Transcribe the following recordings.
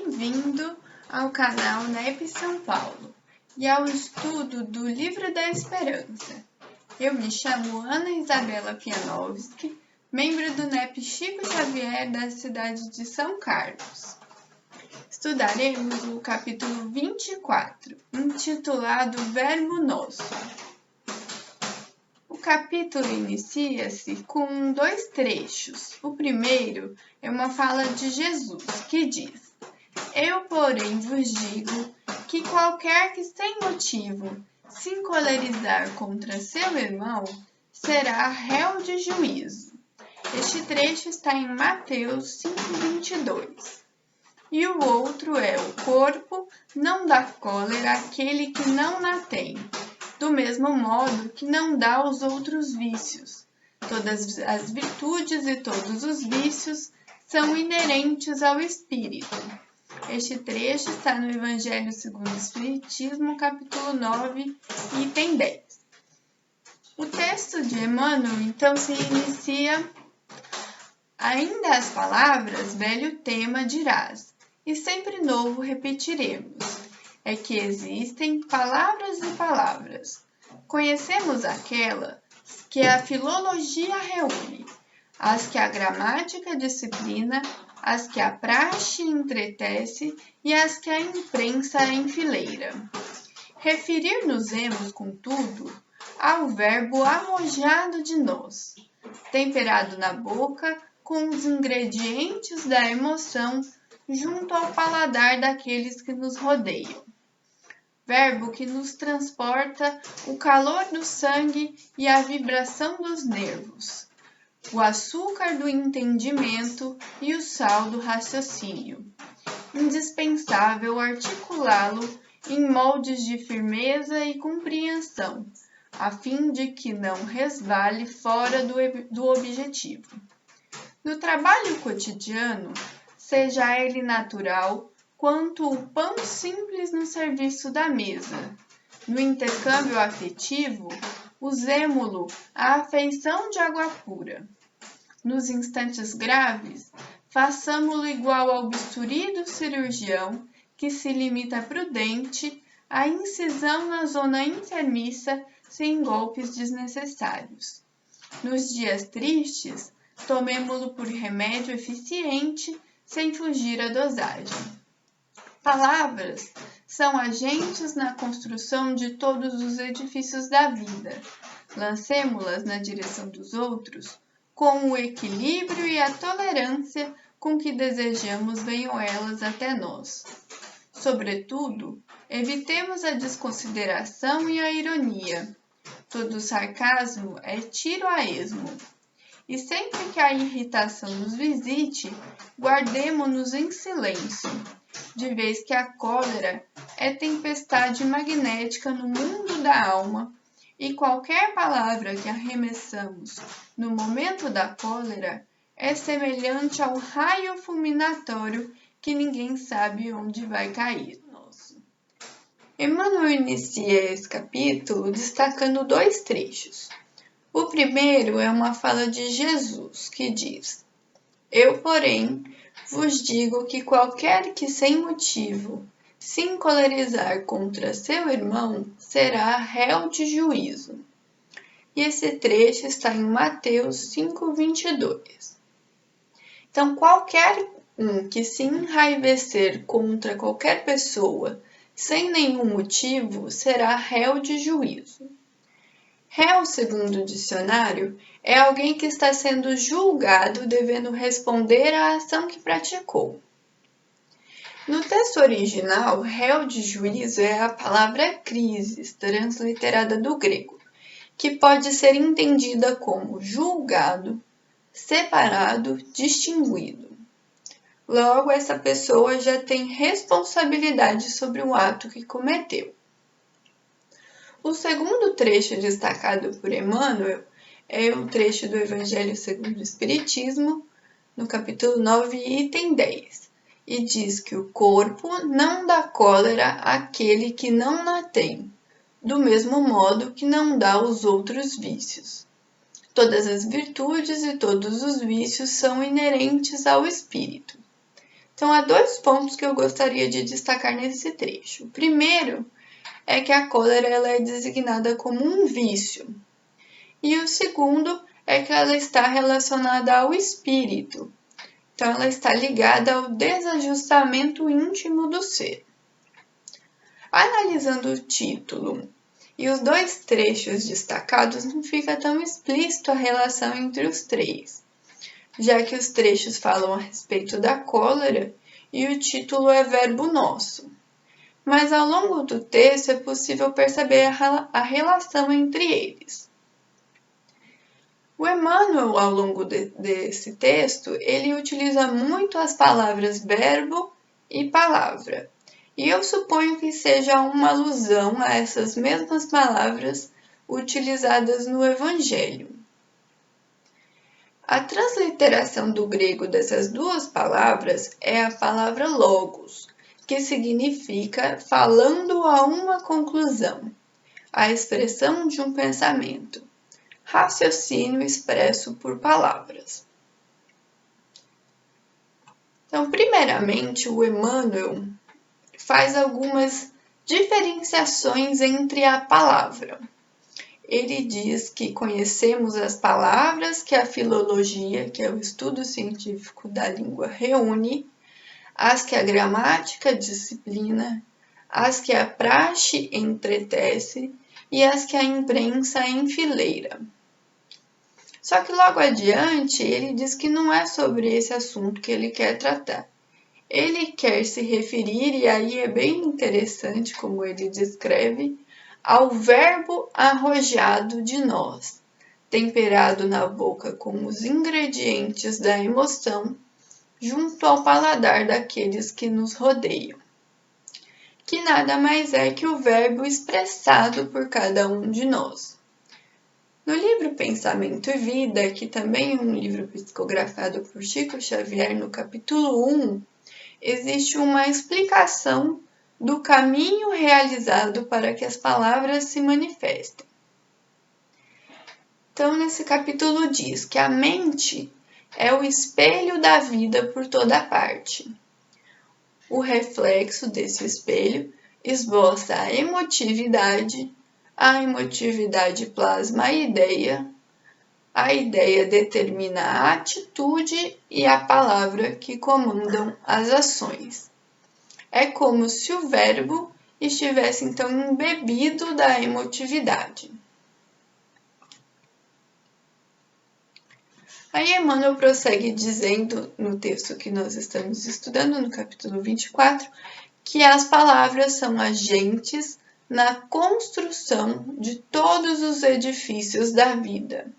Bem-vindo ao canal NEP São Paulo e ao estudo do Livro da Esperança. Eu me chamo Ana Isabela Pianowski, membro do NEP Chico Xavier da cidade de São Carlos. Estudaremos o capítulo 24, intitulado Verbo Nosso. O capítulo inicia-se com dois trechos. O primeiro é uma fala de Jesus, que diz: Eu, porém, vos digo que qualquer que sem motivo se encolerizar contra seu irmão será réu de juízo. Este trecho está em Mateus 5:22. E o outro é: o corpo não dá cólera àquele que não na tem, do mesmo modo que não dá aos outros vícios. Todas as virtudes e todos os vícios são inerentes ao espírito. Este trecho está no Evangelho segundo o Espiritismo, capítulo 9, item 10. O texto de Emmanuel, então, se inicia: Ainda as palavras, velho tema dirás, e sempre novo repetiremos. É que existem palavras e palavras. Conhecemos aquelas que a filologia reúne, as que a gramática disciplina, as que a praxe entretece e as que a imprensa enfileira. Referir-nos-emos, contudo, ao verbo amojado de nós, temperado na boca com os ingredientes da emoção junto ao paladar daqueles que nos rodeiam. Verbo que nos transporta o calor do sangue e a vibração dos nervos, o açúcar do entendimento e o sal do raciocínio. Indispensável articulá-lo em moldes de firmeza e compreensão, a fim de que não resvale fora do objetivo. No trabalho cotidiano, seja ele natural, quanto o pão simples no serviço da mesa. No intercâmbio afetivo, usemo-lo à afeição de água pura. Nos instantes graves, façamo-lo igual ao bisturi do cirurgião, que se limita prudente à incisão na zona intermissa sem golpes desnecessários. Nos dias tristes, tomemo-lo por remédio eficiente, sem fugir à dosagem. Palavras são agentes na construção de todos os edifícios da vida. Lancemo-las na direção dos outros com o equilíbrio e a tolerância com que desejamos venham elas até nós. Sobretudo, evitemos a desconsideração e a ironia. Todo sarcasmo é tiro a esmo. E sempre que a irritação nos visite, guardemo-nos em silêncio, de vez que a cólera é tempestade magnética no mundo da alma, e qualquer palavra que arremessamos no momento da cólera é semelhante ao raio fulminatório que ninguém sabe onde vai cair. Emmanuel inicia esse capítulo destacando dois trechos. O primeiro é uma fala de Jesus, que diz: Eu, porém, vos digo que qualquer que sem motivo se encolerizar contra seu irmão será réu de juízo. E esse trecho está em Mateus 5:22. Então, qualquer que se enraivecer contra qualquer pessoa sem nenhum motivo será réu de juízo. Réu, segundo o dicionário, é alguém que está sendo julgado devendo responder à ação que praticou. No texto original, réu de juízo é a palavra crisis, transliterada do grego, que pode ser entendida como julgado, separado, distinguido. Logo, essa pessoa já tem responsabilidade sobre o ato que cometeu. O segundo trecho destacado por Emmanuel é o trecho do Evangelho segundo o Espiritismo, no capítulo 9, item 10, e diz que o corpo não dá cólera àquele que não na tem, do mesmo modo que não dá aos outros vícios. Todas as virtudes e todos os vícios são inerentes ao espírito. Então, há 2 pontos que eu gostaria de destacar nesse trecho. O primeiro é que a cólera ela é designada como um vício. E o segundo é que ela está relacionada ao espírito. Então, ela está ligada ao desajustamento íntimo do ser. Analisando o título e os 2 trechos destacados, não fica tão explícito a relação entre os 3, já que os trechos falam a respeito da cólera e o título é verbo nosso. Mas ao longo do texto é possível perceber a relação entre eles. O Emmanuel, ao longo desse texto, ele utiliza muito as palavras verbo e palavra. E eu suponho que seja uma alusão a essas mesmas palavras utilizadas no Evangelho. A transliteração do grego dessas 2 palavras é a palavra logos, que significa falando a uma conclusão, a expressão de um pensamento, raciocínio expresso por palavras. Então, primeiramente, o Emmanuel faz algumas diferenciações entre a palavra. Ele diz que conhecemos as palavras que a filologia, que é o estudo científico da língua, reúne, as que a gramática disciplina, as que a praxe entretece e as que a imprensa enfileira. Só que logo adiante ele diz que não é sobre esse assunto que ele quer tratar. Ele quer se referir, e aí é bem interessante como ele descreve, ao verbo arrojado de nós, temperado na boca com os ingredientes da emoção, junto ao paladar daqueles que nos rodeiam, que nada mais é que o verbo expressado por cada um de nós. No livro Pensamento e Vida, que também é um livro psicografado por Chico Xavier, no capítulo 1, existe uma explicação do caminho realizado para que as palavras se manifestem. Então, nesse capítulo diz que a mente é o espelho da vida por toda parte. O reflexo desse espelho esboça a emotividade plasma a ideia determina a atitude e a palavra que comandam as ações. É como se o verbo estivesse então embebido da emotividade. Aí Emmanuel prossegue dizendo, no texto que nós estamos estudando, no capítulo 24, que as palavras são agentes na construção de todos os edifícios da vida.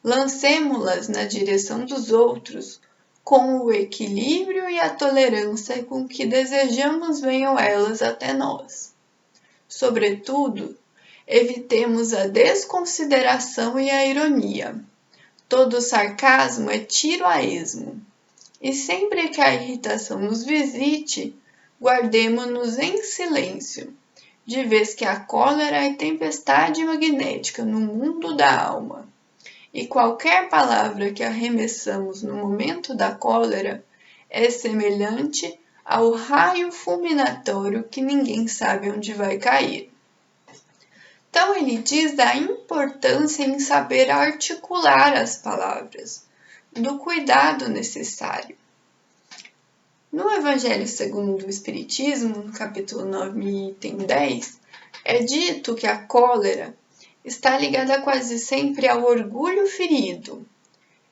Lancemo-las na direção dos outros, com o equilíbrio e a tolerância com que desejamos venham elas até nós. Sobretudo, evitemos a desconsideração e a ironia. Todo sarcasmo é tiro a esmo. E sempre que a irritação nos visite, guardemo-nos em silêncio, de vez que a cólera é tempestade magnética no mundo da alma. E qualquer palavra que arremessamos no momento da cólera é semelhante ao raio fulminatório que ninguém sabe onde vai cair. Então ele diz da importância em saber articular as palavras, do cuidado necessário. No Evangelho segundo o Espiritismo, no capítulo 9, item 10, é dito que a cólera está ligada quase sempre ao orgulho ferido.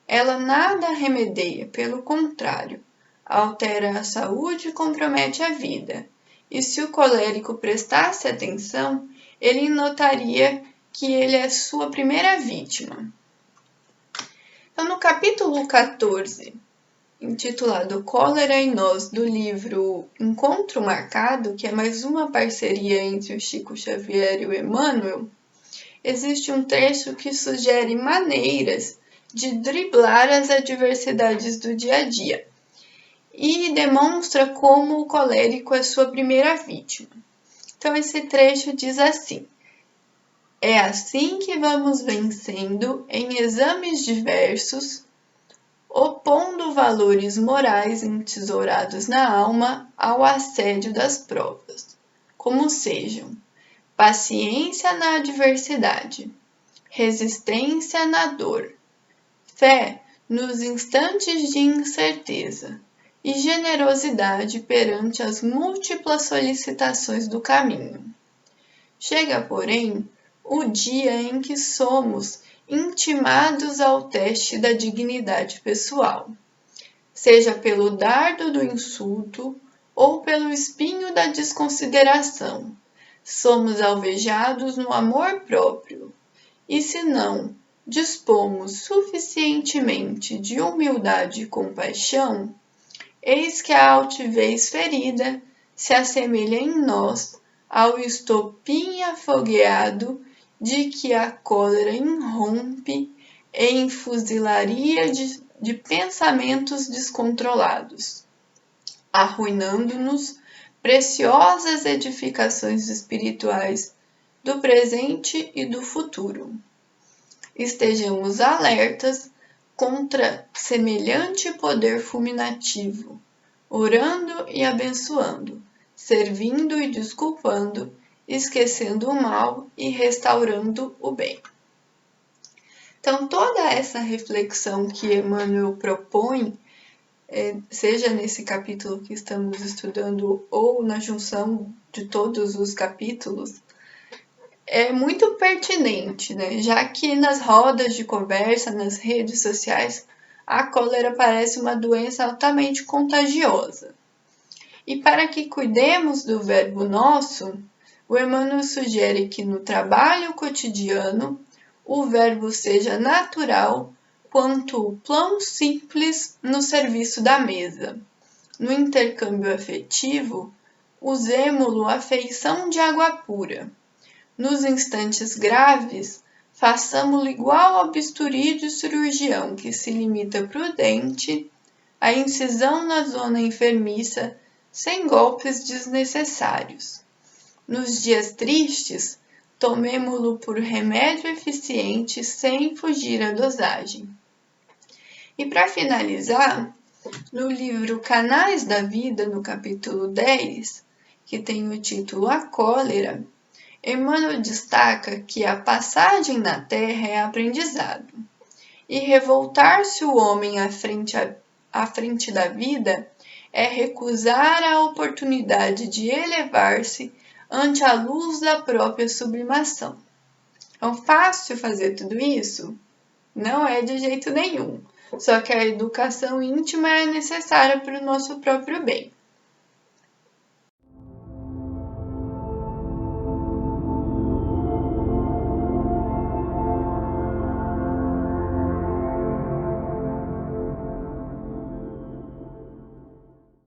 Ela nada remedeia, pelo contrário, altera a saúde e compromete a vida. E se o colérico prestasse atenção, ele notaria que ele é sua primeira vítima. Então, no capítulo 14, intitulado Cólera em Nós, do livro Encontro Marcado, que é mais uma parceria entre o Chico Xavier e o Emmanuel, existe um trecho que sugere maneiras de driblar as adversidades do dia a dia e demonstra como o colérico é sua primeira vítima. Então, esse trecho diz assim: é assim que vamos vencendo em exames diversos opondo valores morais entesourados na alma ao assédio das provas, como sejam paciência na adversidade, resistência na dor, fé nos instantes de incerteza e generosidade perante as múltiplas solicitações do caminho. Chega, porém, o dia em que somos intimados ao teste da dignidade pessoal, seja pelo dardo do insulto ou pelo espinho da desconsideração. Somos alvejados no amor próprio, e se não dispomos suficientemente de humildade e compaixão, eis que a altivez ferida se assemelha em nós ao estopim afogueado de que a cólera irrompe em fuzilaria de pensamentos descontrolados, arruinando-nos preciosas edificações espirituais do presente e do futuro. Estejamos alertas contra semelhante poder fulminativo, orando e abençoando, servindo e desculpando, esquecendo o mal e restaurando o bem. Então, toda essa reflexão que Emmanuel propõe, seja nesse capítulo que estamos estudando ou na junção de todos os capítulos, é muito pertinente, né? Já que nas rodas de conversa, nas redes sociais, a cólera parece uma doença altamente contagiosa. E para que cuidemos do verbo nosso, o Emmanuel sugere que no trabalho cotidiano o verbo seja natural quanto o pão simples no serviço da mesa. No intercâmbio afetivo, usemo-lo à feição de água pura. Nos instantes graves, façamo-lo igual ao bisturi de cirurgião que se limita prudente à incisão na zona enfermiça sem golpes desnecessários. Nos dias tristes, tomemo-lo por remédio eficiente sem fugir à dosagem. E para finalizar, no livro Canais da Vida, no capítulo 10, que tem o título A Cólera, Emmanuel destaca que a passagem na terra é aprendizado, e revoltar-se o homem à frente da vida é recusar a oportunidade de elevar-se ante a luz da própria sublimação. É fácil fazer tudo isso? Não é de jeito nenhum, só que a educação íntima é necessária para o nosso próprio bem.